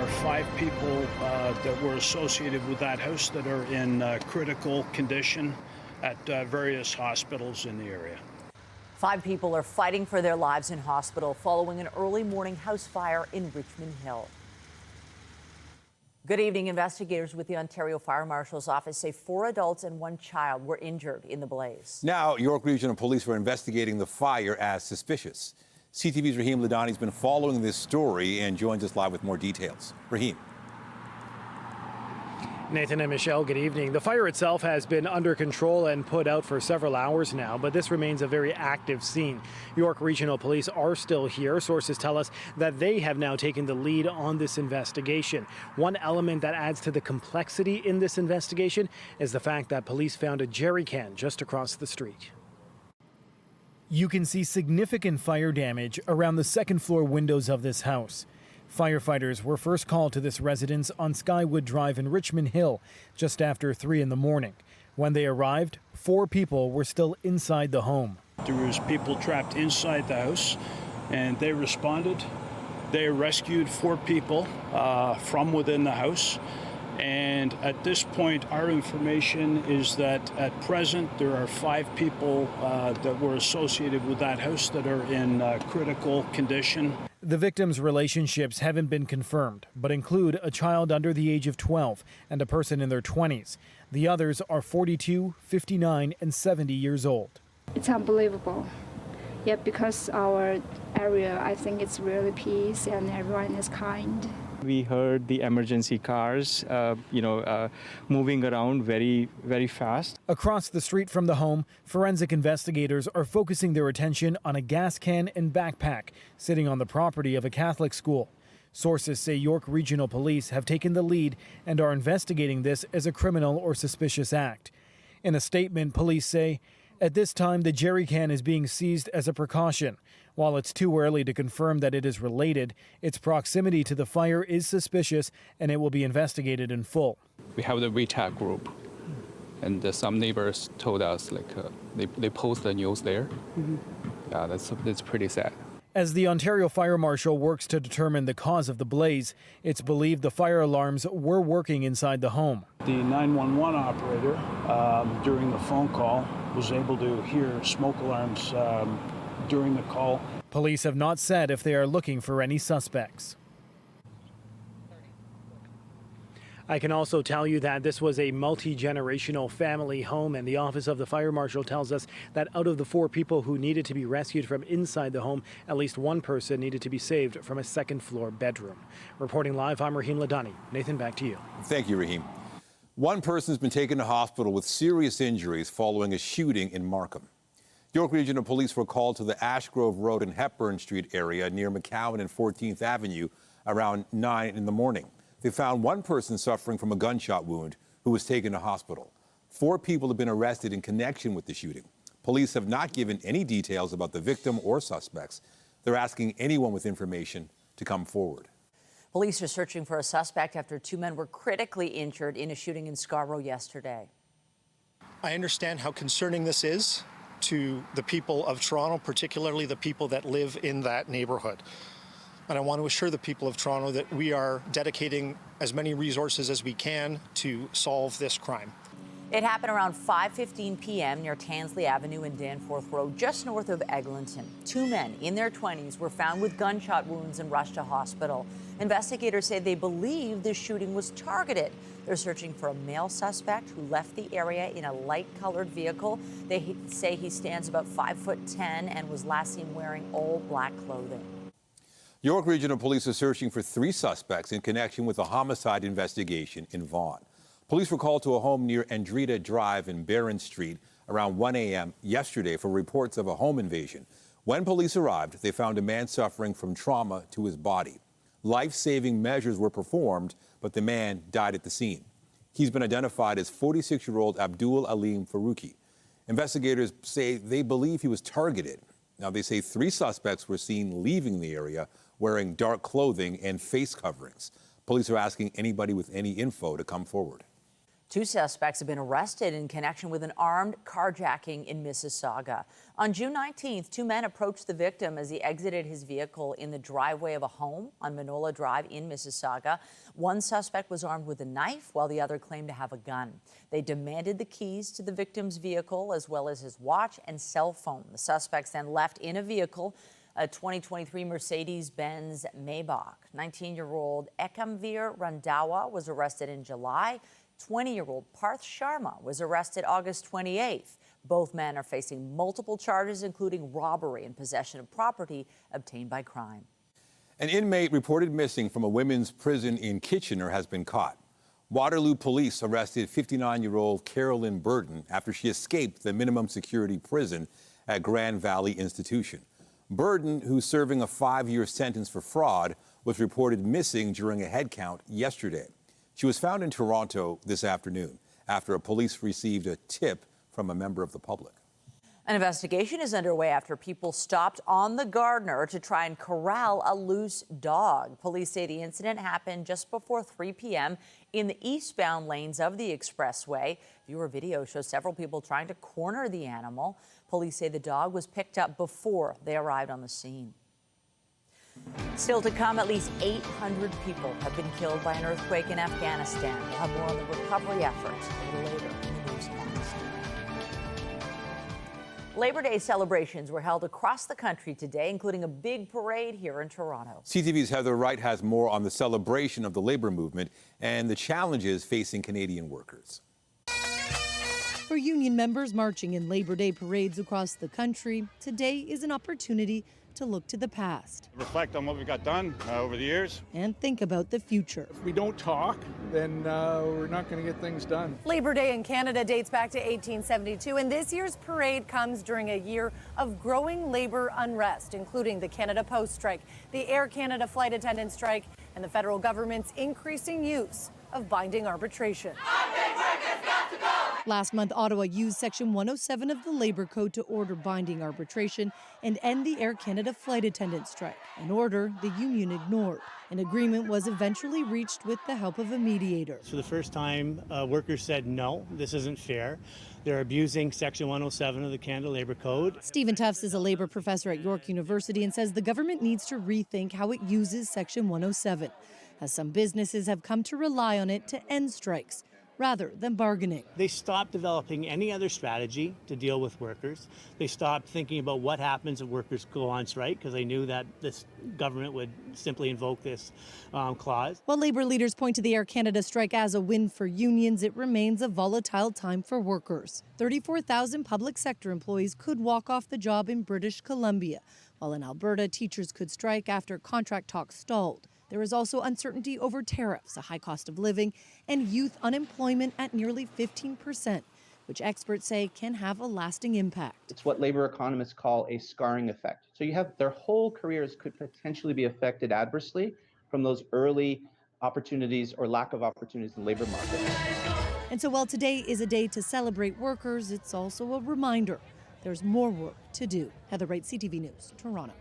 5 people that were associated with that house that are in critical condition at various hospitals in the area. 5 people are fighting for their lives in hospital following an early morning house fire in Richmond Hill. Good evening. Investigators with the Ontario Fire Marshal's Office say 4 adults and 1 child were injured in the blaze. Now, York Regional Police were investigating the fire as suspicious. CTV's Rahim Ladani has been following this story and joins us live with more details. Rahim. Nathan and Michelle, good evening. The fire itself has been under control and put out for several hours now, but this remains a very active scene. York Regional Police are still here. Sources tell us that they have now taken the lead on this investigation. One element that adds to the complexity in this investigation is the fact that police found a jerry can just across the street. You can see significant fire damage around the second-floor windows of this house. Firefighters were first called to this residence on Skywood Drive in Richmond Hill just after 3 in the morning. When they arrived, 4 people were still inside the home. There was people trapped inside the house, and they responded. They rescued 4 people from within the house. And at this point, our information is that at present, there are 5 people that were associated with that house that are in critical condition. The victims' relationships haven't been confirmed, but include a child under the age of 12 and a person in their 20s. The others are 42, 59, and 70 years old. It's unbelievable. Yeah, because our area, I think it's really peace and everyone is kind. We heard the emergency cars, moving around very, very fast. Across the street from the home, forensic investigators are focusing their attention on a gas can and backpack sitting on the property of a Catholic school. Sources say York Regional Police have taken the lead and are investigating this as a criminal or suspicious act. In a statement, police say, at this time, the jerry can is being seized as a precaution. While it's too early to confirm that it is related, its proximity to the fire is suspicious and it will be investigated in full. We have the WeChat group, and some neighbors told us they post the news there. Yeah, that's pretty sad. As the Ontario Fire Marshal works to determine the cause of the blaze, it's believed the fire alarms were working inside the home. The 911 operator, during the phone call, was able to hear smoke alarms during the call. Police have not said if they are looking for any suspects. I can also tell you that this was a multi-generational family home, and the Office of the Fire Marshal tells us that out of the 4 people who needed to be rescued from inside the home, at least 1 person needed to be saved from a second-floor bedroom. Reporting live, I'm Rahim Ladani. Nathan, back to you. Thank you, Rahim. 1 person has been taken to hospital with serious injuries following a shooting in Markham. York Regional Police were called to the Ashgrove Road and Hepburn Street area near McCowan and 14th Avenue around 9 in the morning. They found 1 person suffering from a gunshot wound who was taken to hospital. 4 people have been arrested in connection with the shooting. Police have not given any details about the victim or suspects. They're asking anyone with information to come forward. Police are searching for a suspect after 2 men were critically injured in a shooting in Scarborough yesterday. I understand how concerning this is to the people of Toronto, particularly the people that live in that neighborhood. And I want to assure the people of Toronto that we are dedicating as many resources as we can to solve this crime. It happened around 5:15 p.m. near Tansley Avenue and Danforth Road, just north of Eglinton. 2 men in their 20s were found with gunshot wounds and rushed to hospital. Investigators say they believe the shooting was targeted. They're searching for a male suspect who left the area in a light-colored vehicle. They say he stands about 5'10" and was last seen wearing all black clothing. York Regional Police are searching for 3 suspects in connection with a homicide investigation in Vaughan. Police were called to a home near Andretta Drive in Barron Street around 1 a.m. yesterday for reports of a home invasion. When police arrived, they found a man suffering from trauma to his body. Life-saving measures were performed, but the man died at the scene. He's been identified as 46-year-old Abdul Alim Faruqi. Investigators say they believe he was targeted. Now, they say 3 suspects were seen leaving the area wearing dark clothing and face coverings. Police are asking anybody with any info to come forward. Two suspects have been arrested in connection with an armed carjacking in Mississauga. On June 19th, two men approached the victim as he exited his vehicle in the driveway of a home on Manola Drive in Mississauga. One suspect was armed with a knife, while the other claimed to have a gun. They demanded the keys to the victim's vehicle, as well as his watch and cell phone. The suspects then left in a vehicle, a 2023 Mercedes-Benz Maybach. 19-year-old Ekamveer Randawa was arrested in July. 20-year-old Parth Sharma was arrested August 28th. Both men are facing multiple charges, including robbery and possession of property obtained by crime. An inmate reported missing from a women's prison in Kitchener has been caught. Waterloo police arrested 59-year-old Carolyn Burton after she escaped the minimum security prison at Grand Valley Institution. Burton, who's serving a 5-year sentence for fraud, was reported missing during a head count yesterday. She was found in Toronto this afternoon after police received a tip from a member of the public. An investigation is underway after people stopped on the Gardner to try and corral a loose dog. Police say the incident happened just before 3 p.m. in the eastbound lanes of the expressway. Viewer video shows several people trying to corner the animal. Police say the dog was picked up before they arrived on the scene. Still to come, at least 800 people have been killed by an earthquake in Afghanistan. We'll have more on the recovery efforts a little later in the newscast. Labor Day celebrations were held across the country today, including a big parade here in Toronto. CTV's Heather Wright has more on the celebration of the labor movement and the challenges facing Canadian workers. For union members marching in Labor Day parades across the country, today is an opportunity to look to the past. Reflect on what we've got done over the years. And think about the future. If we don't talk, then we're not going to get things done. Labor Day in Canada dates back to 1872, and this year's parade comes during a year of growing labor unrest, including the Canada Post strike, the Air Canada flight attendant strike, and the federal government's increasing use of binding arbitration. Last month, Ottawa used Section 107 of the Labour Code to order binding arbitration and end the Air Canada flight attendant strike, an order the union ignored. An agreement was eventually reached with the help of a mediator. For the first time, workers said, no, this isn't fair. They're abusing Section 107 of the Canada Labour Code. Stephen Tufts is a Labour professor at York University and says the government needs to rethink how it uses Section 107, as some businesses have come to rely on it to end strikes rather than bargaining. They stopped developing any other strategy to deal with workers. They stopped thinking about what happens if workers go on strike because they knew that this government would simply invoke this clause. While Labour leaders point to the Air Canada strike as a win for unions, it remains a volatile time for workers. 34,000 public sector employees could walk off the job in British Columbia, while in Alberta, teachers could strike after contract talks stalled. There is also uncertainty over tariffs, a high cost of living, and youth unemployment at nearly 15%, which experts say can have a lasting impact. It's what labor economists call a scarring effect. So you have their whole careers could potentially be affected adversely from those early opportunities or lack of opportunities in the labor market. And so while today is a day to celebrate workers, it's also a reminder there's more work to do. Heather Wright, CTV News, Toronto.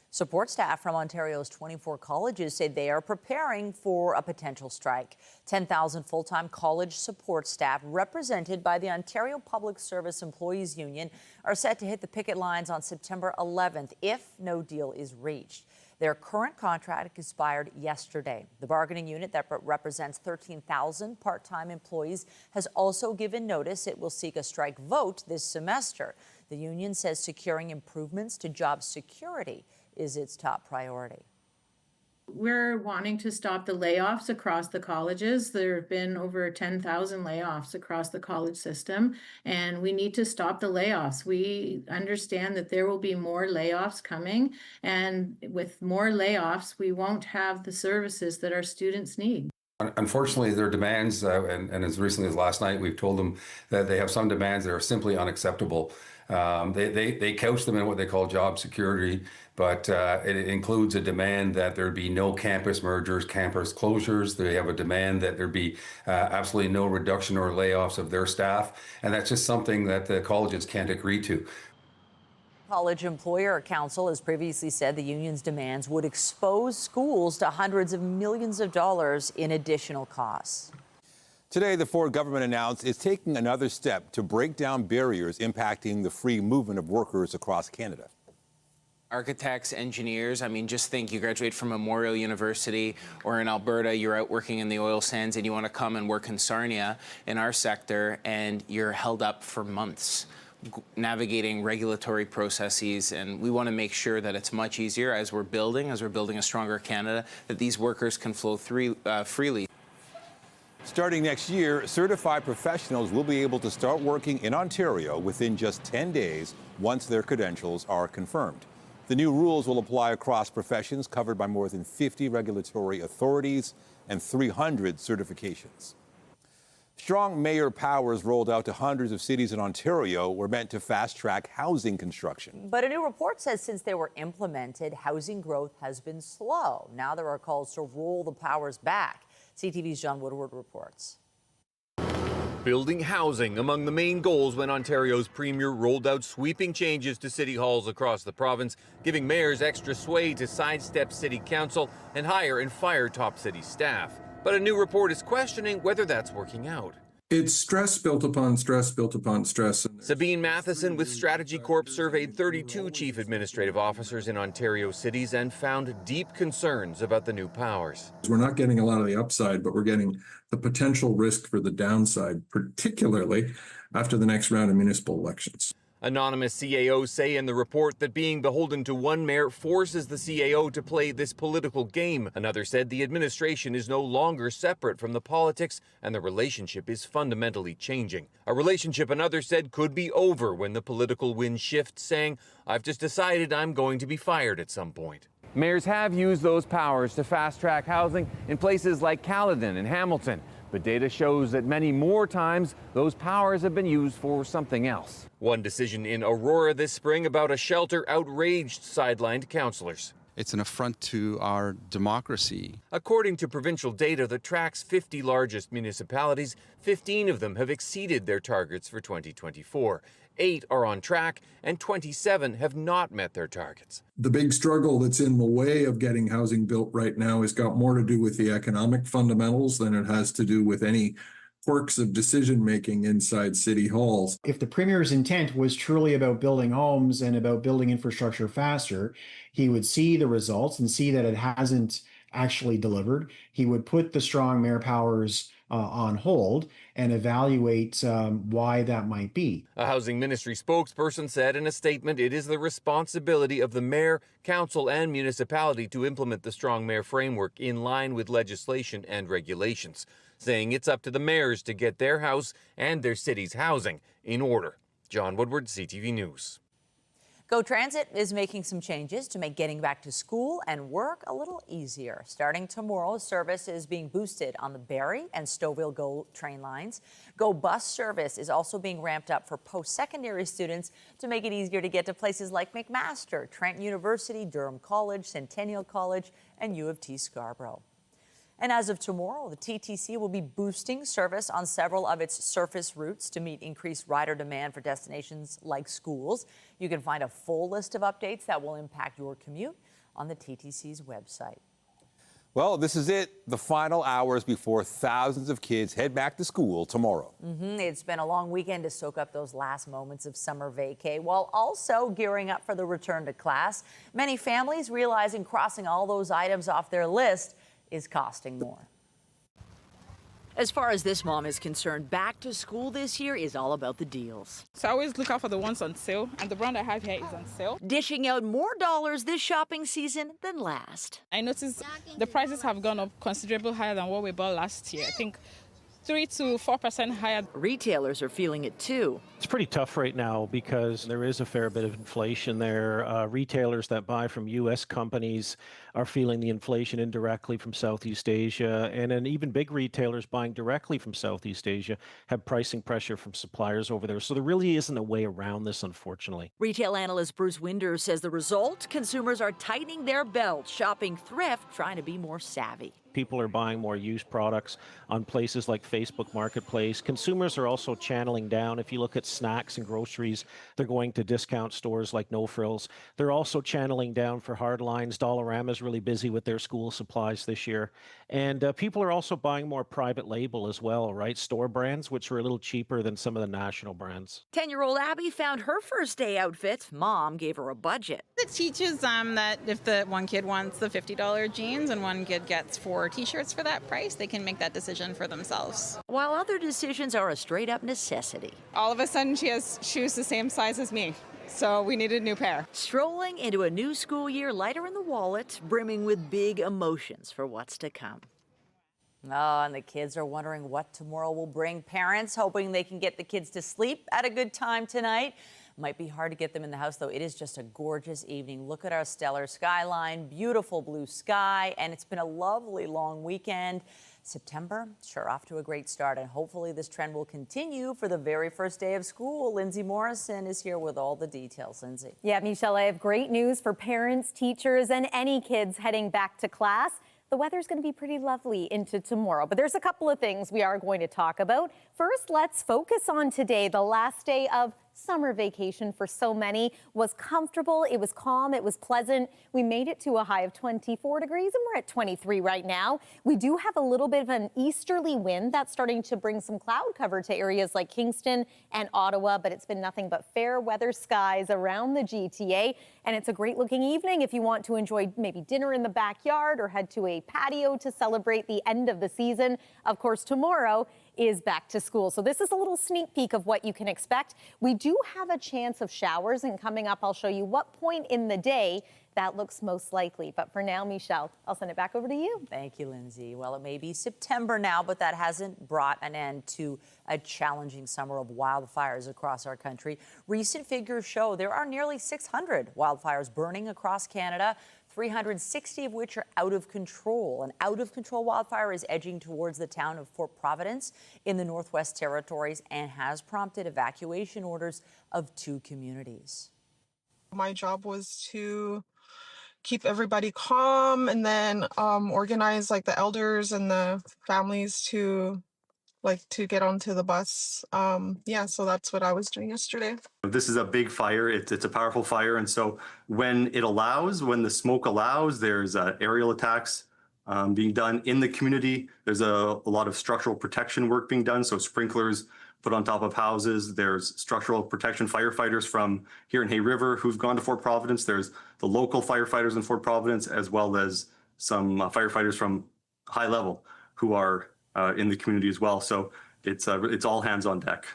Support staff from Ontario's 24 colleges say they are preparing for a potential strike. 10,000 full-time college support staff represented by the Ontario Public Service Employees Union are set to hit the picket lines on September 11th if no deal is reached. Their current contract expired yesterday. The bargaining unit that represents 13,000 part-time employees has also given notice it will seek a strike vote this semester. The union says securing improvements to job security is its top priority. We're wanting to stop the layoffs across the colleges. There have been over 10,000 layoffs across the college system, and we need to stop the layoffs. We understand that there will be more layoffs coming, and with more layoffs, we won't have the services that our students need. Unfortunately, their demands, and as recently as last night, we've told them that they have some demands that are simply unacceptable. They couch them in what they call job security, but it includes a demand that there be no campus mergers, campus closures. They have a demand that there be absolutely no reduction or layoffs of their staff, and that's just something that the colleges can't agree to. College Employer Council has previously said the union's demands would expose schools to hundreds of millions of dollars in additional costs. Today, the Ford government announced it's taking another step to break down barriers impacting the free movement of workers across Canada. Architects, engineers, I mean, just think you graduate from Memorial University or in Alberta, you're out working in the oil sands and you want to come and work in Sarnia in our sector and you're held up for months navigating regulatory processes, and we want to make sure that it's much easier as we're building a stronger Canada, that these workers can flow freely. Starting next year, certified professionals will be able to start working in Ontario within just 10 days once their credentials are confirmed. The new rules will apply across professions covered by more than 50 regulatory authorities and 300 certifications. Strong mayor powers rolled out to hundreds of cities in Ontario were meant to fast-track housing construction. But a new report says since they were implemented, housing growth has been slow. Now there are calls to roll the powers back. CTV's John Woodward reports. Building housing among the main goals when Ontario's premier rolled out sweeping changes to city halls across the province, giving mayors extra sway to sidestep city council and hire and fire top city staff. But a new report is questioning whether that's working out. It's stress built upon stress built upon stress. Sabine Matheson with Strategy Corp surveyed 32 chief administrative officers in Ontario cities and found deep concerns about the new powers. We're not getting a lot of the upside, but we're getting the potential risk for the downside, particularly after the next round of municipal elections. Anonymous CAOs say in the report that being beholden to one mayor forces the CAO to play this political game. Another said the administration is no longer separate from the politics and the relationship is fundamentally changing. A relationship another said could be over when the political wind shifts, saying, "I've just decided I'm going to be fired at some point." Mayors have used those powers to fast-track housing in places like Caledon and Hamilton. But data shows that many more times those powers have been used for something else. One decision in Aurora this spring about a shelter outraged sidelined councillors. It's an affront to our democracy. According to provincial data that tracks 50 largest municipalities, 15 of them have exceeded their targets for 2024. 8 are on track, and 27 have not met their targets. The big struggle that's in the way of getting housing built right now has got more to do with the economic fundamentals than it has to do with any quirks of decision-making inside city halls. If the Premier's intent was truly about building homes and about building infrastructure faster, he would see the results and see that it hasn't actually delivered. He would put the strong mayor powers on hold and evaluate why that might be. A housing ministry spokesperson said in a statement it is the responsibility of the mayor, council and municipality to implement the strong mayor framework in line with legislation and regulations, saying it's up to the mayors to get their house and their city's housing in order. John Woodward, CTV News. GO Transit is making some changes to make getting back to school and work a little easier. Starting tomorrow, service is being boosted on the Barrie and Stouffville GO train lines. GO bus service is also being ramped up for post-secondary students to make it easier to get to places like McMaster, Trent University, Durham College, Centennial College, and U of T Scarborough. And as of tomorrow, the TTC will be boosting service on several of its surface routes to meet increased rider demand for destinations like schools. You can find a full list of updates that will impact your commute on the TTC's website. Well, this is it, the final hours before thousands of kids head back to school tomorrow. It's been a long weekend to soak up those last moments of summer vacay while also gearing up for the return to class. Many families realizing crossing all those items off their list is costing more. As far as this mom is concerned, back to school this year is all about the deals. So I always look out for the ones on sale, and the brand I have here is on sale. Dishing out more dollars this shopping season than last. I noticed the prices have gone up considerably higher than what we bought last year. I think 3 to 4% higher. Retailers are feeling it too. It's pretty tough right now because there is a fair bit of inflation there. Retailers that buy from U.S. companies are feeling the inflation indirectly from Southeast Asia. And then even big retailers buying directly from Southeast Asia have pricing pressure from suppliers over there. So there really isn't a way around this, unfortunately. Retail analyst Bruce Winder says the result, consumers are tightening their belts, shopping thrift, trying to be more savvy. People are buying more used products on places like Facebook Marketplace. Consumers are also channeling down. If you look at snacks and groceries, they're going to discount stores like No Frills. They're also channeling down for hard lines. Dollarama's really busy with their school supplies this year. And people are also buying more private label as well, right? Store brands, which are a little cheaper than some of the national brands. 10-year-old Abby found her first day outfit. Mom gave her a budget. It teaches them that if the one kid wants the $50 jeans and one kid gets 4 t-shirts for that price, they can make that decision for themselves. While other decisions are a straight-up necessity. All of a sudden, she has shoes the same size as me. So we needed a new pair. Strolling into a new school year, lighter in the wallet, brimming with big emotions for what's to come. Oh, and the kids are wondering what tomorrow will bring. Parents hoping they can get the kids to sleep at a good time tonight. Might be hard to get them in the house, though. It is just a gorgeous evening. Look at our stellar skyline, beautiful blue sky, and it's been a lovely long weekend. September, sure, off to a great start, and hopefully this trend will continue for the very first day of school. Lindsay Morrison is here with all the details. Lindsay. Yeah, Michelle, I have great news for parents, teachers, and any kids heading back to class. The weather's going to be pretty lovely into tomorrow, but there's a couple of things we are going to talk about. First, let's focus on today. The last day of summer vacation for so many was comfortable. It was calm. It was pleasant. We made it to a high of 24 degrees and we're at 23 right now. We do have a little bit of an easterly wind that's starting to bring some cloud cover to areas like Kingston and Ottawa, but it's been nothing but fair weather skies around the GTA. And it's a great looking evening if you want to enjoy maybe dinner in the backyard or head to a patio to celebrate the end of the season. Of course, tomorrow is back to school. So this is a little sneak peek of what you can expect. We do have a chance of showers, and coming up, I'll show you what point in the day that looks most likely. But for now, Michelle, I'll send it back over to you. Thank you, Lindsay. Well, it may be September now, but that hasn't brought an end to a challenging summer of wildfires across our country. Recent figures show there are nearly 600 wildfires burning across Canada, 360 of which are out of control. An out-of-control wildfire is edging towards the town of Fort Providence in the Northwest Territories and has prompted evacuation orders of 2 communities. My job was to keep everybody calm and then organize like the elders and the families to get onto the bus. Yeah, so that's what I was doing yesterday. This is a big fire. It's a powerful fire. And so when the smoke allows, there's aerial attacks being done in the community. There's a lot of structural protection work being done. So sprinklers put on top of houses. There's structural protection firefighters from here in Hay River who've gone to Fort Providence. There's the local firefighters in Fort Providence, as well as some firefighters from high level who are in the community as well. So it's all hands on deck.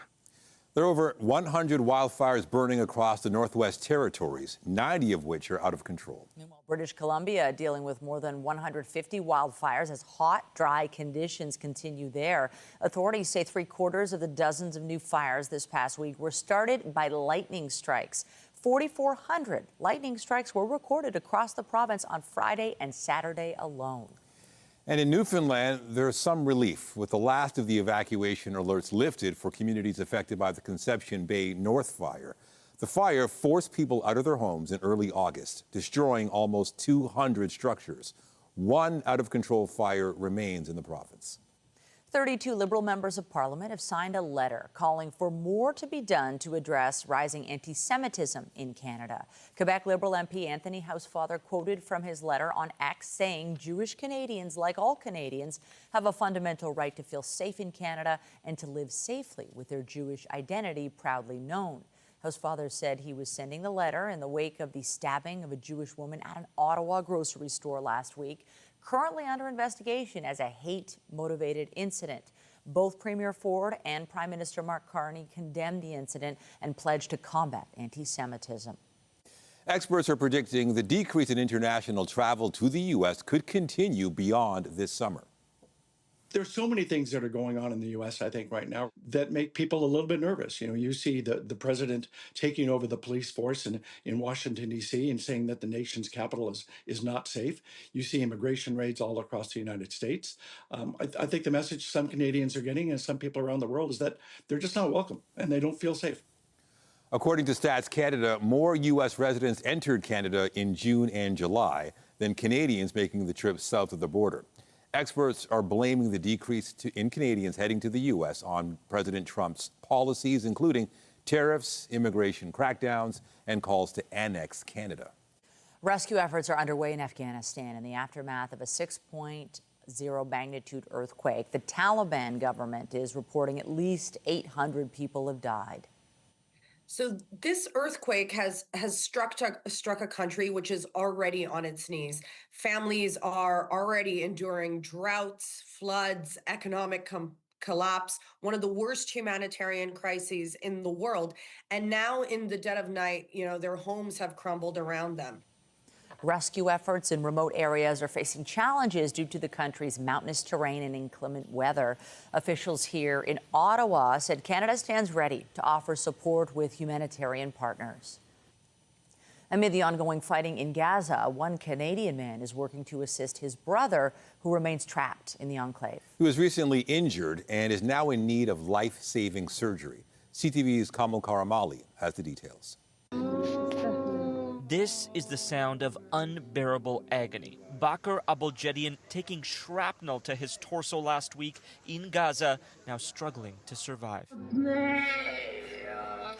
There are over 100 wildfires burning across the Northwest Territories, 90 of which are out of control. Meanwhile, British Columbia dealing with more than 150 wildfires as hot, dry conditions continue there. Authorities say 3/4 of the dozens of new fires this past week were started by lightning strikes. 4,400 lightning strikes were recorded across the province on Friday and Saturday alone. And in Newfoundland, there's some relief with the last of the evacuation alerts lifted for communities affected by the Conception Bay North Fire. The fire forced people out of their homes in early August, destroying almost 200 structures. One out-of-control fire remains in the province. 32 Liberal members of Parliament have signed a letter calling for more to be done to address rising anti-Semitism in Canada. Quebec Liberal MP Anthony Housefather quoted from his letter on X saying Jewish Canadians, like all Canadians, have a fundamental right to feel safe in Canada and to live safely with their Jewish identity proudly known. Housefather said he was sending the letter in the wake of the stabbing of a Jewish woman at an Ottawa grocery store last week, currently under investigation as a hate-motivated incident. Both Premier Ford and Prime Minister Mark Carney condemned the incident and pledged to combat anti-Semitism. Experts are predicting the decrease in international travel to the U.S. could continue beyond this summer. There's so many things that are going on in the U.S., I think, right now that make people a little bit nervous. You know, you see the president taking over the police force in Washington, D.C. and saying that the nation's capital is not safe. You see immigration raids all across the United States. I think the message some Canadians are getting and some people around the world is that they're just not welcome and they don't feel safe. According to Stats Canada, more U.S. residents entered Canada in June and July than Canadians making the trip south of the border. Experts are blaming the decrease in Canadians heading to the U.S. on President Trump's policies, including tariffs, immigration crackdowns, and calls to annex Canada. Rescue efforts are underway in Afghanistan in the aftermath of a 6.0 magnitude earthquake. The Taliban government is reporting at least 800 people have died. So this earthquake has struck a country which is already on its knees. Families are already enduring droughts, floods, economic collapse, one of the worst humanitarian crises in the world. And now in the dead of night, their homes have crumbled around them. Rescue efforts in remote areas are facing challenges due to the country's mountainous terrain and inclement weather. Officials here in Ottawa said Canada stands ready to offer support with humanitarian partners. Amid the ongoing fighting in Gaza, one Canadian man is working to assist his brother, who remains trapped in the enclave. He was recently injured and is now in need of life-saving surgery. CTV's Kamal Karamali has the details. This is the sound of unbearable agony. Bakr Abuljedian taking shrapnel to his torso last week in Gaza, now struggling to survive.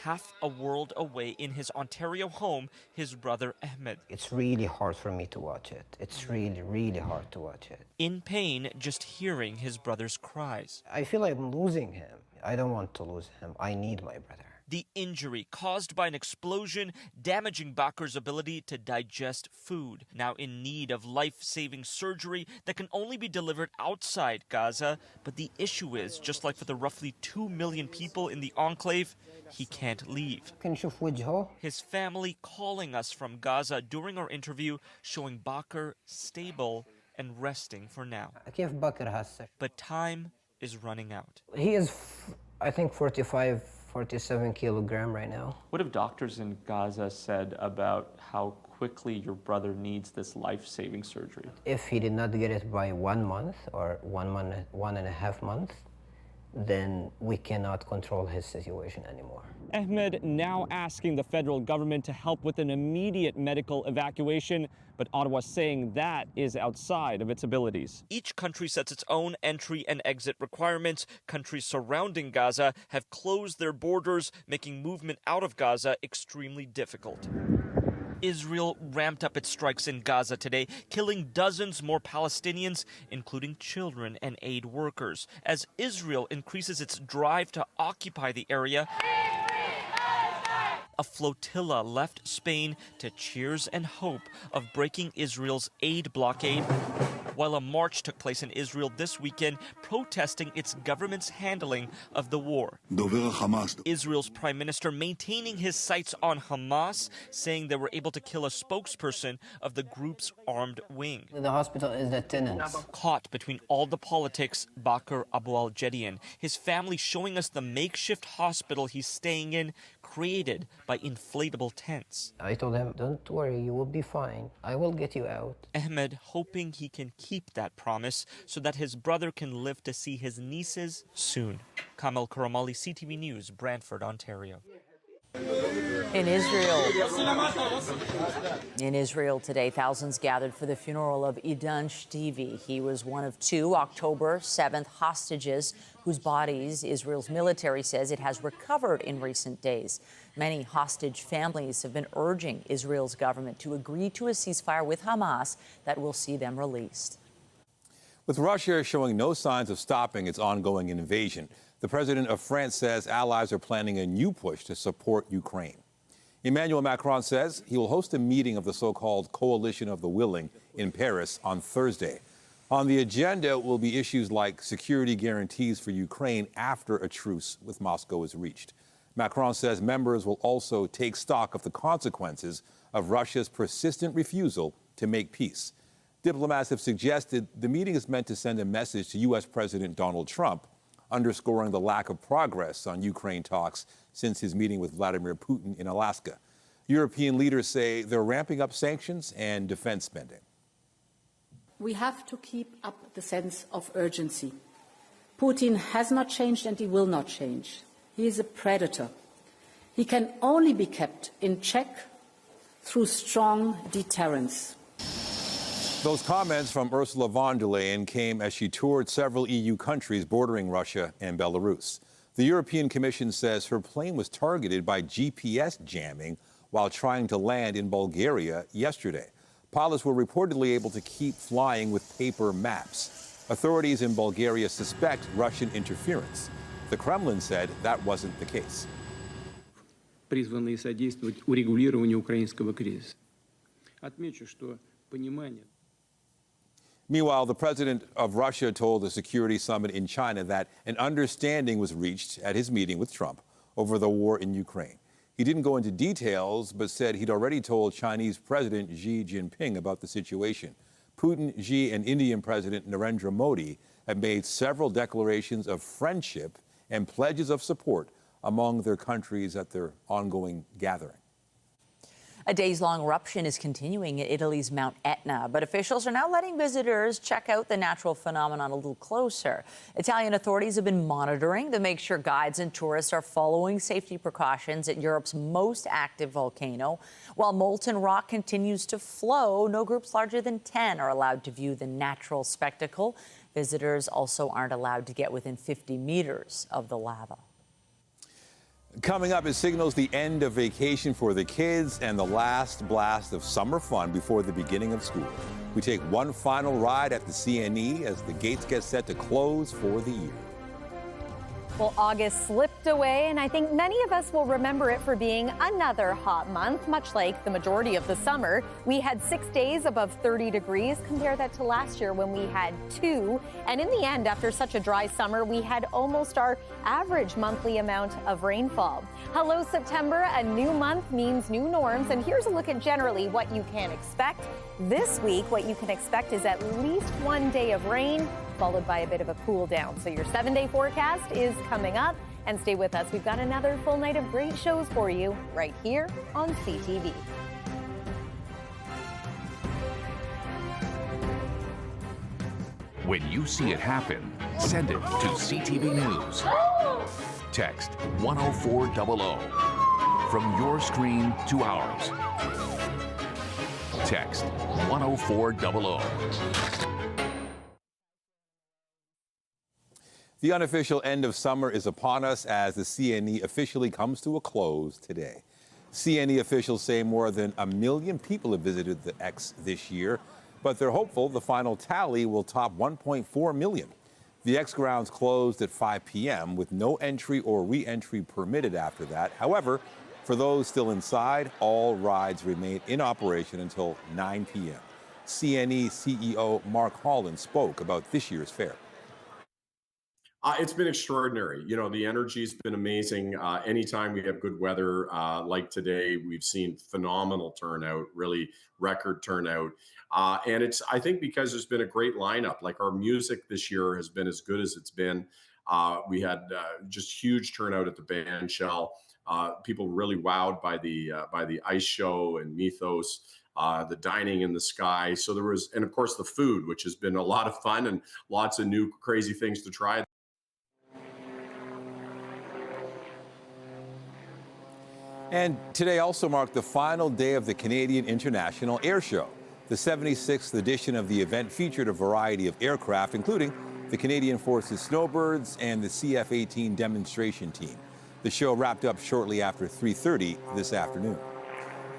Half a world away in his Ontario home, his brother Ahmed. It's really hard for me to watch it. It's really, really hard to watch it. In pain, just hearing his brother's cries. I feel like I'm losing him. I don't want to lose him. I need my brother. The injury caused by an explosion, damaging Bakr's ability to digest food. Now in need of life-saving surgery that can only be delivered outside Gaza. But the issue is, just like for the roughly 2 million people in the enclave, he can't leave. His family calling us from Gaza during our interview, showing Bakr stable and resting for now. But time is running out. He is, I think, 47 kilogram right now. What have doctors in Gaza said about how quickly your brother needs this life-saving surgery? If he did not get it by 1 month or 1.5 months, then we cannot control his situation anymore. Ahmed now asking the federal government to help with an immediate medical evacuation, but Ottawa saying that is outside of its abilities. Each country sets its own entry and exit requirements. Countries surrounding Gaza have closed their borders, making movement out of Gaza extremely difficult. Israel ramped up its strikes in Gaza today, killing dozens more Palestinians, including children and aid workers. As Israel increases its drive to occupy the area, a flotilla left Spain to cheers and hope of breaking Israel's aid blockade, while a march took place in Israel this weekend protesting its government's handling of the war. Israel's prime minister maintaining his sights on Hamas, saying they were able to kill a spokesperson of the group's armed wing. The hospital is the tenant. Caught between all the politics, Bakr Abuljedian, his family showing us the makeshift hospital he's staying in, created by inflatable tents. I told him, don't worry, you will be fine. I will get you out. Ahmed hoping he can keep that promise so that his brother can live to see his nieces soon. Kamal Karamali, CTV News, Brantford, Ontario. In Israel today, thousands gathered for the funeral of Idan Shtivi. He was one of 2 October 7th hostages whose bodies Israel's military says it has recovered in recent days. Many hostage families have been urging Israel's government to agree to a ceasefire with Hamas that will see them released. With Russia showing no signs of stopping its ongoing invasion, the president of France says allies are planning a new push to support Ukraine. Emmanuel Macron says he will host a meeting of the so-called Coalition of the Willing in Paris on Thursday. On the agenda will be issues like security guarantees for Ukraine after a truce with Moscow is reached. Macron says members will also take stock of the consequences of Russia's persistent refusal to make peace. Diplomats have suggested the meeting is meant to send a message to U.S. President Donald Trump, underscoring the lack of progress on Ukraine talks since his meeting with Vladimir Putin in Alaska. European leaders say they're ramping up sanctions and defense spending. We have to keep up the sense of urgency. Putin has not changed and he will not change. He is a predator. He can only be kept in check through strong deterrence. Those comments from Ursula von der Leyen came as she toured several EU countries bordering Russia and Belarus. The European Commission says her plane was targeted by GPS jamming while trying to land in Bulgaria yesterday. Pilots were reportedly able to keep flying with paper maps. Authorities in Bulgaria suspect Russian interference. The Kremlin said that wasn't the case. Призванные содействовать урегулированию украинского кризиса. Отмечу, что понимание. Meanwhile, the president of Russia told the security summit in China that an understanding was reached at his meeting with Trump over the war in Ukraine. He didn't go into details, but said he'd already told Chinese President Xi Jinping about the situation. Putin, Xi, and Indian President Narendra Modi have made several declarations of friendship and pledges of support among their countries at their ongoing gathering. A days-long eruption is continuing at Italy's Mount Etna, but officials are now letting visitors check out the natural phenomenon a little closer. Italian authorities have been monitoring to make sure guides and tourists are following safety precautions at Europe's most active volcano. While molten rock continues to flow, no groups larger than 10 are allowed to view the natural spectacle. Visitors also aren't allowed to get within 50 meters of the lava. Coming up, it signals the end of vacation for the kids and the last blast of summer fun before the beginning of school. We take one final ride at the CNE as the gates get set to close for the year. Well, August slipped away, and I think many of us will remember it for being another hot month. Much like the majority of the summer, we had 6 days above 30 degrees. Compare that to last year when we had 2. And in the end, after such a dry summer, we had almost our average monthly amount of rainfall. Hello, September. A new month means new norms. And here's a look at generally what you can expect. This week, what you can expect is at least 1 day of rain, followed by a bit of a cool down. So your 7-day forecast is coming up, and stay with us. We've got another full night of great shows for you right here on CTV. When you see it happen, send it to CTV News. Text 10400 from your screen to ours. Text 10400. The unofficial end of summer is upon us as the CNE officially comes to a close today. CNE officials say more than 1 million people have visited the X this year, but they're hopeful the final tally will top 1.4 million. The X grounds closed at 5 p.m. with no entry or re-entry permitted after that. However, for those still inside, all rides remain in operation until 9 p.m. CNE CEO Mark Holland spoke about this year's fair. It's been extraordinary. You know, the energy's been amazing. Anytime we have good weather like today, we've seen phenomenal turnout, really record turnout. And it's, I think, because there's been a great lineup. Like our music this year has been as good as it's been. We had just huge turnout at the band shell. People really wowed by the ice show and Mythos. The dining in the sky. So there was, and of course the food, which has been a lot of fun and lots of new crazy things to try. And today also marked the final day of the Canadian International Air Show. The 76th edition of the event featured a variety of aircraft, including the Canadian Forces Snowbirds and the CF-18 demonstration team. The show wrapped up shortly after 3:30 this afternoon.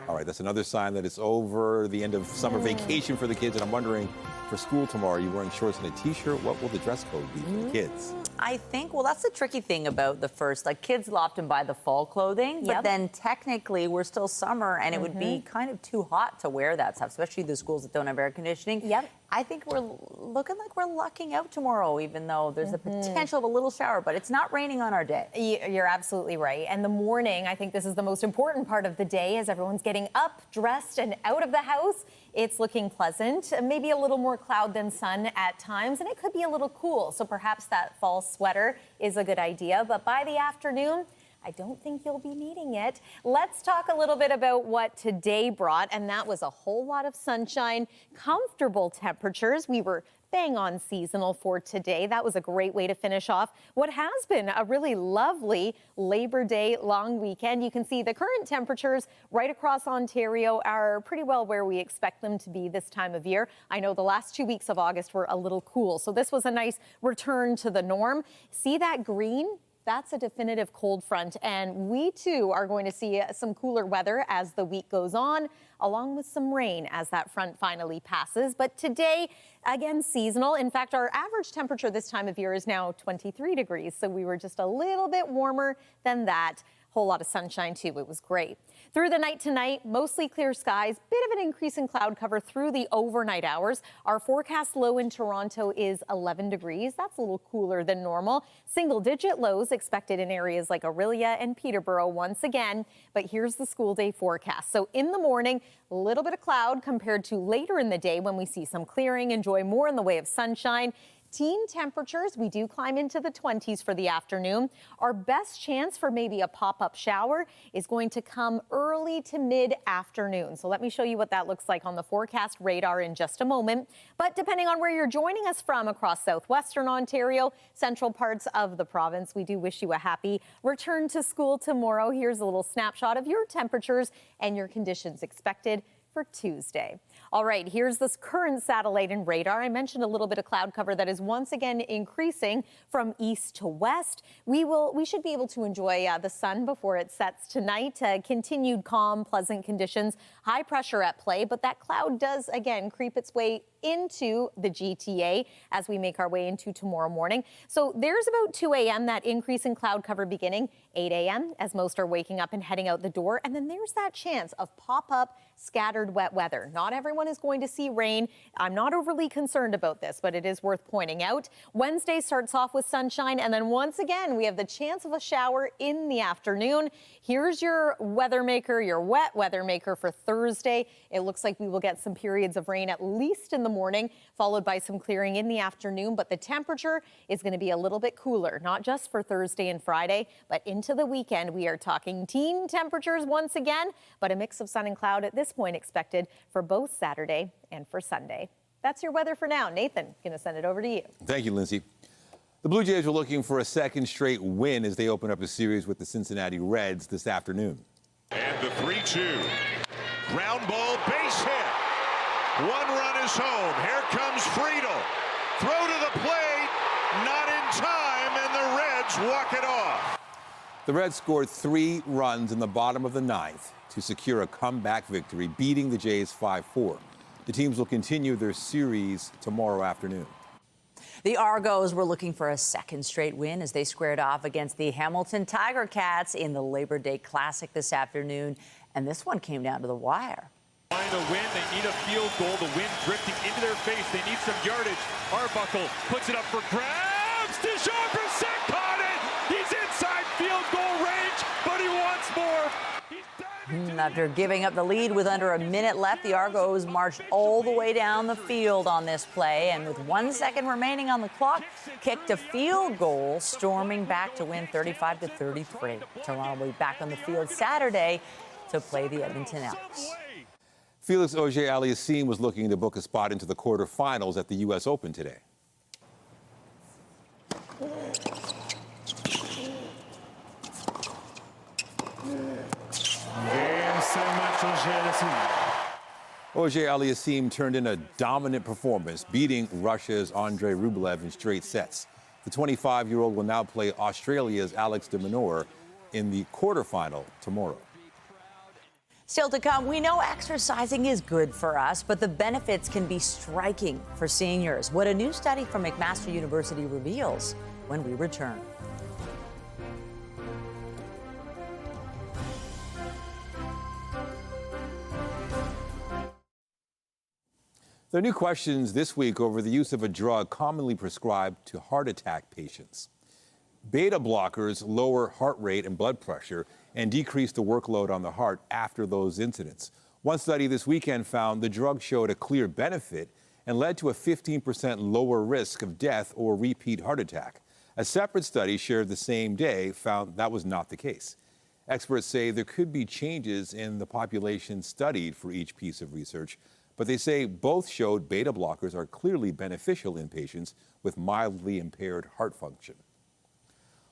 All right, that's another sign that it's over, the end of summer vacation for the kids. And I'm wondering, for school tomorrow, are you wearing shorts and a T-shirt? What will the dress code be for the kids? I think, well, that's the tricky thing about the first, like kids will often buy the fall clothing, but then technically we're still summer and it would be kind of too hot to wear that stuff, especially the schools that don't have air conditioning. Yep. I think we're looking like we're lucking out tomorrow, even though there's the potential of a little shower, but it's not raining on our day. You're absolutely right. And the morning, I think this is the most important part of the day as everyone's getting up, dressed, and out of the house. It's looking pleasant, maybe a little more cloud than sun at times, and it could be a little cool. So perhaps that fall sweater is a good idea. But by the afternoon, I don't think you'll be needing it. Let's talk a little bit about what today brought, and that was a whole lot of sunshine, comfortable temperatures. We were bang on seasonal for today. That was a great way to finish off what has been a really lovely Labor Day long weekend. You can see the current temperatures right across Ontario are pretty well where we expect them to be this time of year. I know the last 2 weeks of August were a little cool, so this was a nice return to the norm. See that green? That's a definitive cold front, and we too are going to see some cooler weather as the week goes on, along with some rain as that front finally passes. But today, again, seasonal. In fact, our average temperature this time of year is now 23 degrees, so we were just a little bit warmer than that. Whole lot of sunshine too. It was great. Through the night tonight, mostly clear skies, bit of an increase in cloud cover through the overnight hours. Our forecast low in Toronto is 11 degrees. That's a little cooler than normal. Single-digit lows expected in areas like Orillia and Peterborough once again. But here's the school day forecast. So in the morning, a little bit of cloud compared to later in the day when we see some clearing, enjoy more in the way of sunshine. Teen temperatures, we do climb into the 20s for the afternoon. Our best chance for maybe a pop-up shower is going to come early to mid-afternoon. So let me show you what that looks like on the forecast radar in just a moment. But depending on where you're joining us from across southwestern Ontario, central parts of the province, we do wish you a happy return to school tomorrow. Here's a little snapshot of your temperatures and your conditions expected for Tuesday. All right, here's this current satellite and radar. I mentioned a little bit of cloud cover that is once again increasing from east to west. We should be able to enjoy the sun before it sets tonight. Continued calm, pleasant conditions, high pressure at play, but that cloud does again creep its way into the GTA as we make our way into tomorrow morning. So there's about 2 a.m. that increase in cloud cover beginning, 8 a.m. as most are waking up and heading out the door. And then there's that chance of pop-up scattered wet weather. Not everyone is going to see rain. I'm not overly concerned about this, but it is worth pointing out. Wednesday starts off with sunshine, and then once again, we have the chance of a shower in the afternoon. Here's your weather maker, your wet weather maker for Thursday. It looks like we will get some periods of rain at least in the morning, followed by some clearing in the afternoon, but the temperature is going to be a little bit cooler, not just for Thursday and Friday, but into the weekend. We are talking teen temperatures once again, but a mix of sun and cloud at this point expected for both Saturday and for Sunday. That's your weather for now. Nathan, going to send it over to you. Thank you, Lindsay. The Blue Jays are looking for a second straight win as they open up a series with the Cincinnati Reds this afternoon. And the 3-2. Ground ball, base hit. One run is home. Here comes Friedel. Throw to the plate. Not in time, and the Reds walk it off. The Reds scored 3 runs in the bottom of the 9th to secure a comeback victory, beating the Jays 5-4. The teams will continue their series tomorrow afternoon. The Argos were looking for a second straight win as they squared off against the Hamilton Tiger Cats in the Labor Day Classic this afternoon, and this one came down to the wire. Trying to win, they need a field goal. The wind drifting into their face. They need some yardage. Arbuckle puts it up for grabs. Deshaun Brissett caught it. He's inside field goal range, but he wants more. After giving up the lead with under a minute left, the Argos marched all the way down the field on this play, and with 1 second remaining on the clock, kicked a field goal, storming back to win 35-33. Toronto will be back on the field Saturday to play the Edmonton Elks. Felix Auger-Aliassime was looking to book a spot into the quarterfinals at the U.S. Open today. Auger-Aliassime turned in a dominant performance, beating Russia's Andrei Rublev in straight sets. The 25-year-old will now play Australia's Alex de Minaur in the quarterfinal tomorrow. Still to come, we know exercising is good for us, but the benefits can be striking for seniors. What a new study from McMaster University reveals when we return. There are new questions this week over the use of a drug commonly prescribed to heart attack patients. Beta blockers lower heart rate and blood pressure and decrease the workload on the heart after those incidents. One study this weekend found the drug showed a clear benefit and led to a 15% lower risk of death or repeat heart attack. A separate study shared the same day found that was not the case. Experts say there could be changes in the population studied for each piece of research, but they say both showed beta blockers are clearly beneficial in patients with mildly impaired heart function.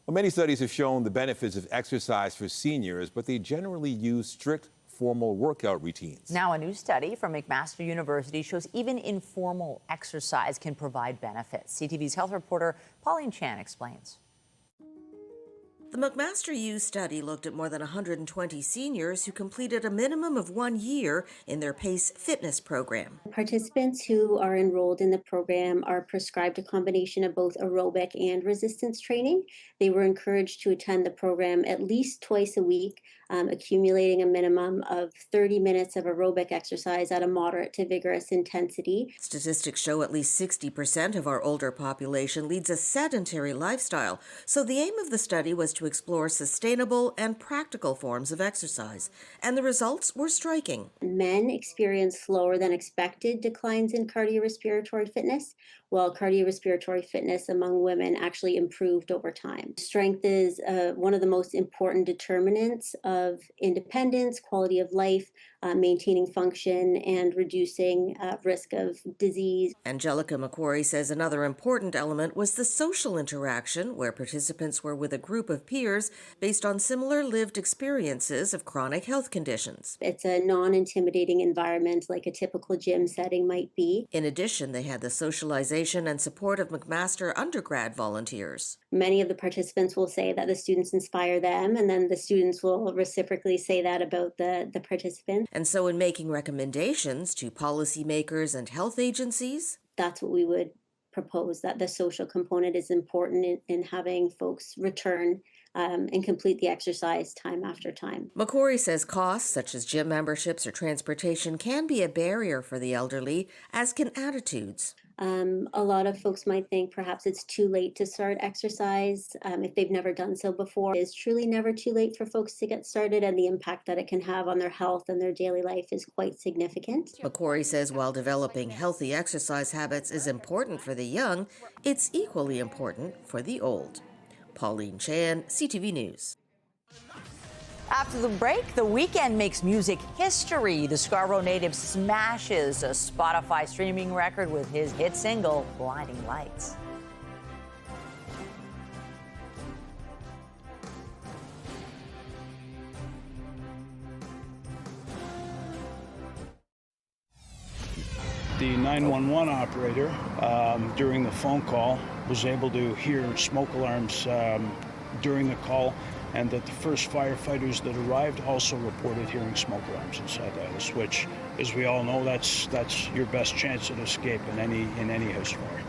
Well, many studies have shown the benefits of exercise for seniors, but they generally use strict formal workout routines. Now, a new study from McMaster University shows even informal exercise can provide benefits. CTV's health reporter Pauline Chan explains. The McMaster U study looked at more than 120 seniors who completed a minimum of 1 year in their PACE fitness program. Participants who are enrolled in the program are prescribed a combination of both aerobic and resistance training. They were encouraged to attend the program at least twice a week, accumulating a minimum of 30 minutes of aerobic exercise at a moderate to vigorous intensity. Statistics show at least 60% of our older population leads a sedentary lifestyle, so the aim of the study was to explore sustainable and practical forms of exercise, and the results were striking. Men experienced slower than expected declines in cardiorespiratory fitness, while cardiorespiratory fitness among women actually improved over time. Strength is one of the most important determinants of independence, quality of life, maintaining function, and reducing risk of disease. Angelica McQuarrie says another important element was the social interaction, where participants were with a group of peers based on similar lived experiences of chronic health conditions. It's a non-intimidating environment like a typical gym setting might be. In addition, they had the socialization and support of McMaster undergrad volunteers. Many of the participants will say that the students inspire them, and then the students will reciprocally say that about the participants. And so in making recommendations to policymakers and health agencies, that's what we would propose, that the social component is important in having folks return and complete the exercise time after time. McQuarrie says costs such as gym memberships or transportation can be a barrier for the elderly, as can attitudes. A lot of folks might think perhaps it's too late to start exercise if they've never done so before. It's truly never too late for folks to get started, and the impact that it can have on their health and their daily life is quite significant. McQuarrie says while developing healthy exercise habits is important for the young, it's equally important for the old. Pauline Chan, CTV News. After the break, the Weeknd makes music history. The Scarborough native smashes a Spotify streaming record with his hit single, Blinding Lights. The 911 operator, during the phone call, was able to hear smoke alarms during the call, and that the first firefighters that arrived also reported hearing smoke alarms inside the house, which, as we all know, that's your best chance at escape in any house fire.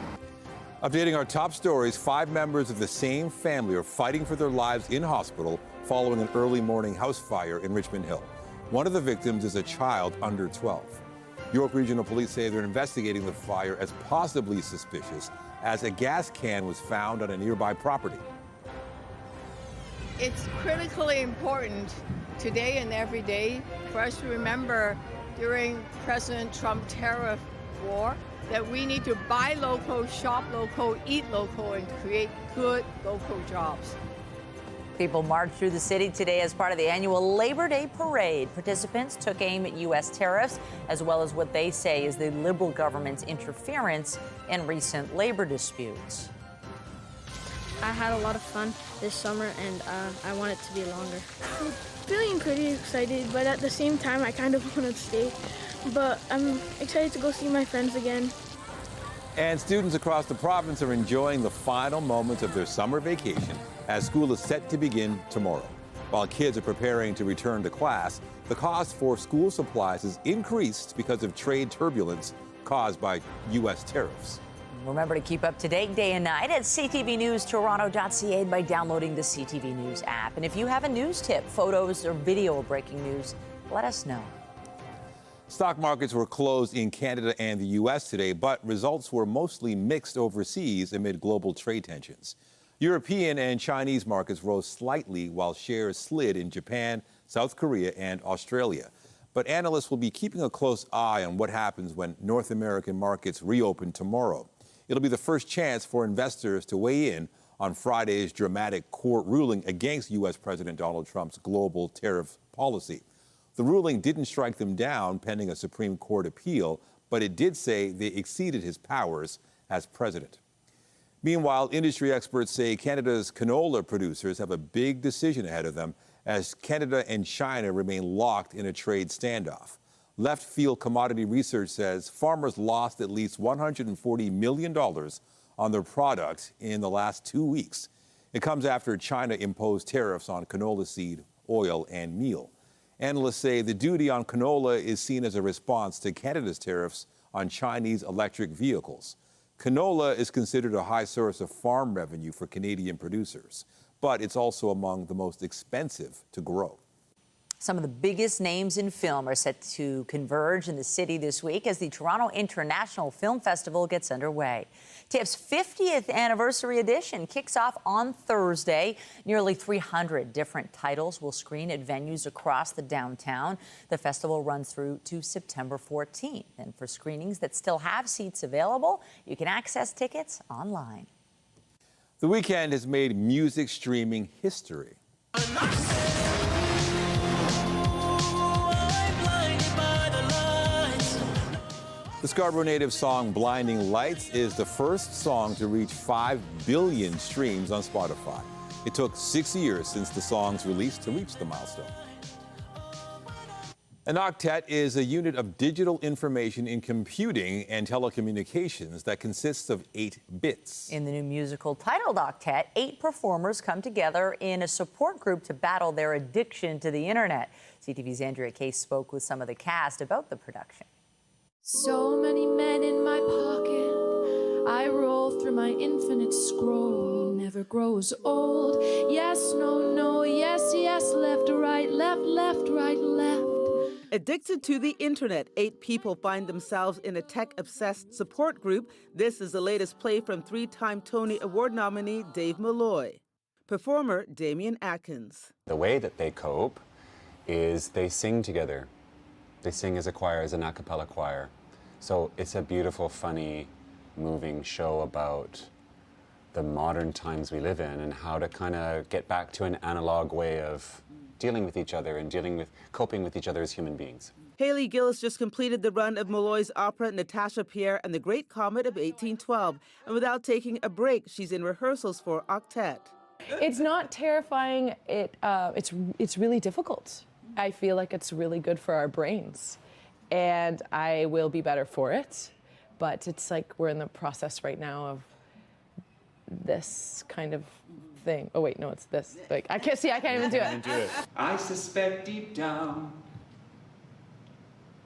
Updating our top stories, 5 members of the same family are fighting for their lives in hospital following an early morning house fire in Richmond Hill. One of the victims is a child under 12. York Regional Police say they're investigating the fire as possibly suspicious, as a gas can was found on a nearby property. It's critically important today and every day for us to remember during President Trump's tariff war that we need to buy local, shop local, eat local, and create good local jobs. People marched through the city today as part of the annual Labor Day parade. Participants took aim at U.S. tariffs, as well as what they say is the Liberal government's interference in recent labor disputes. I had a lot of fun this summer, and I want it to be longer. I'm feeling pretty excited, but at the same time, I kind of want to stay. But I'm excited to go see my friends again. And students across the province are enjoying the final moments of their summer vacation as school is set to begin tomorrow. While kids are preparing to return to class, the cost for school supplies has increased because of trade turbulence caused by U.S. tariffs. Remember to keep up to date day and night at ctvnewstoronto.ca by downloading the CTV News app. And if you have a news tip, photos, or video of breaking news, let us know. Stock markets were closed in Canada and the U.S. today, but results were mostly mixed overseas amid global trade tensions. European and Chinese markets rose slightly while shares slid in Japan, South Korea, and Australia. But analysts will be keeping a close eye on what happens when North American markets reopen tomorrow. It'll be the first chance for investors to weigh in on Friday's dramatic court ruling against U.S. President Donald Trump's global tariff policy. The ruling didn't strike them down pending a Supreme Court appeal, but it did say they exceeded his powers as president. Meanwhile, industry experts say Canada's canola producers have a big decision ahead of them as Canada and China remain locked in a trade standoff. Left Field Commodity Research says farmers lost at least $140 million on their products in the last 2 weeks. It comes after China imposed tariffs on canola seed, oil, and meal. Analysts say the duty on canola is seen as a response to Canada's tariffs on Chinese electric vehicles. Canola is considered a high source of farm revenue for Canadian producers, but it's also among the most expensive to grow. Some of the biggest names in film are set to converge in the city this week as the Toronto International Film Festival gets underway. TIFF's 50th anniversary edition kicks off on Thursday. Nearly 300 different titles will screen at venues across the downtown. The festival runs through to September 14th. And for screenings that still have seats available, you can access tickets online. The Weeknd has made music streaming history. The Scarborough native song Blinding Lights is the first song to reach 5 billion streams on Spotify. It took 6 years since the song's release to reach the milestone. An octet is a unit of digital information in computing and telecommunications that consists of 8 bits. In the new musical titled Octet, 8 performers come together in a support group to battle their addiction to the internet. CTV's Andrea Case spoke with some of the cast about the production. So many men in my pocket, I roll through my infinite scroll, never grows old. Yes, no, no, yes, yes, left, right, right, left. Addicted to the internet, 8 people find themselves in a tech-obsessed support group. This is the latest play from 3-time Tony Award nominee Dave Malloy. Performer Damian Atkins. The way that they cope is they sing together. They sing as a choir, as an a cappella choir. So it's a beautiful, funny, moving show about the modern times we live in and how to kind of get back to an analog way of dealing with each other and coping with each other as human beings. Haley Gillis just completed the run of Malloy's opera Natasha Pierre and the Great Comet of 1812. And without taking a break, she's in rehearsals for Octet. It's not terrifying. It's really difficult. I feel like it's really good for our brains, and I will be better for it. But it's like we're in the process right now of this kind of thing. Oh wait, no, it's this. Like I can't even do it. I suspect deep down,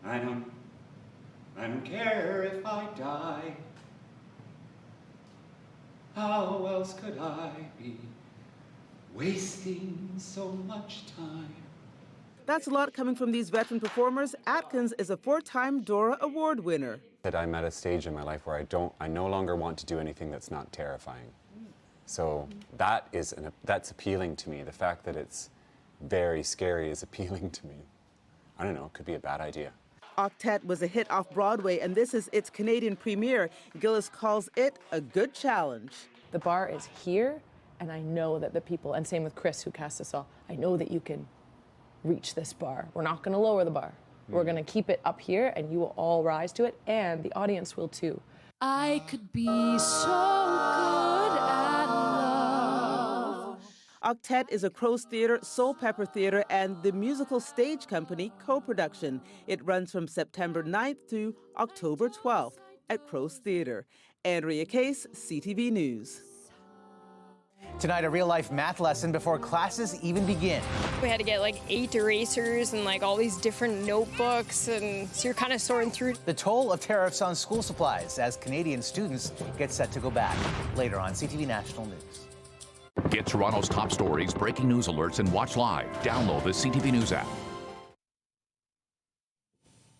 I don't care if I die. How else could I be wasting so much time? That's a lot coming from these veteran performers. Atkins is a 4-time Dora Award winner. That I'm at a stage in my life where I no longer want to do anything that's not terrifying. So that's appealing to me. The fact that it's very scary is appealing to me. I don't know, it could be a bad idea. Octet was a hit off Broadway, and this is its Canadian premiere. Gillis calls it a good challenge. The bar is here, and I know that the people, and same with Chris who cast us all, I know that you can reach this bar. We're not going to lower the bar. We're going to keep it up here, and you will all rise to it, and the audience will too. I could be so good at love. Octet is a Crow's Theatre, Soul Pepper Theatre, and the musical stage company co-production. It runs from September 9th through October 12th at Crow's Theatre. Andrea Case, CTV News. Tonight, a real-life math lesson before classes even begin. We had to get like 8 erasers and like all these different notebooks, and so you're kind of sorting through. The toll of tariffs on school supplies as Canadian students get set to go back. Later on CTV National News. Get Toronto's top stories, breaking news alerts, and watch live. Download the CTV News app.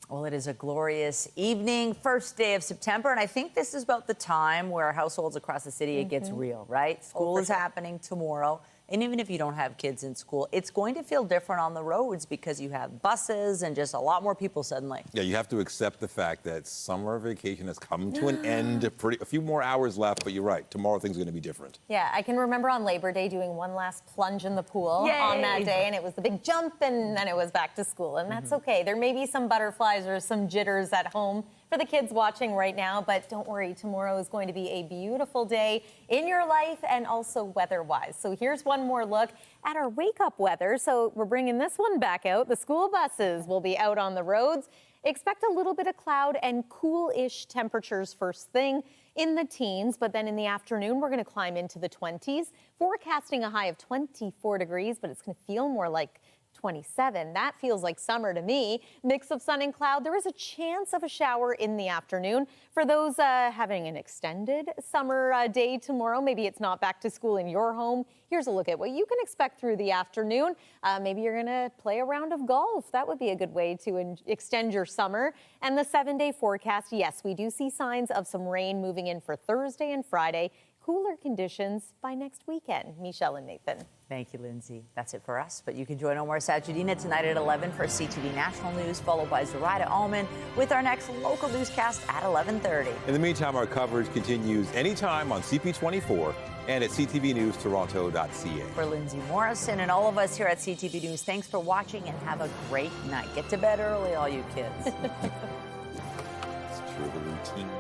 Well, it is a glorious evening, first day of September, and I think this is about the time where households across the city, it gets real, right? School is happening tomorrow. And even if you don't have kids in school, it's going to feel different on the roads because you have buses and just a lot more people suddenly. Yeah, you have to accept the fact that summer vacation has come to an end. A few more hours left, but you're right. Tomorrow things are going to be different. Yeah, I can remember on Labor Day doing one last plunge in the pool on that day, and it was the big jump, and then it was back to school. And that's okay. There may be some butterflies or some jitters at home for the kids watching right now, but don't worry, tomorrow is going to be a beautiful day in your life and also weather-wise. So here's one more look at our wake-up weather. So we're bringing this one back out. The school buses will be out on the roads. Expect a little bit of cloud and cool-ish temperatures first thing in the teens, but then in the afternoon, we're going to climb into the 20s, forecasting a high of 24 degrees, but it's going to feel more like 27. That feels like summer to me. Mix of sun and cloud. There is a chance of a shower in the afternoon. For those having an extended summer day tomorrow, maybe it's not back to school in your home. Here's a look at what you can expect through the afternoon. Maybe you're going to play a round of golf. That would be a good way to extend your summer. And the 7-day forecast, yes, we do see signs of some rain moving in for Thursday and Friday. Cooler conditions by next weekend. Michelle and Nathan. Thank you, Lindsay. That's it for us. But you can join Omar Sajidina tonight at 11 for CTV National News, followed by Zoraida Allman with our next local newscast at 11:30. In the meantime, our coverage continues anytime on CP24 and at ctvnewstoronto.ca. For Lindsay Morrison and all of us here at CTV News, thanks for watching and have a great night. Get to bed early, all you kids. It's true, the routine.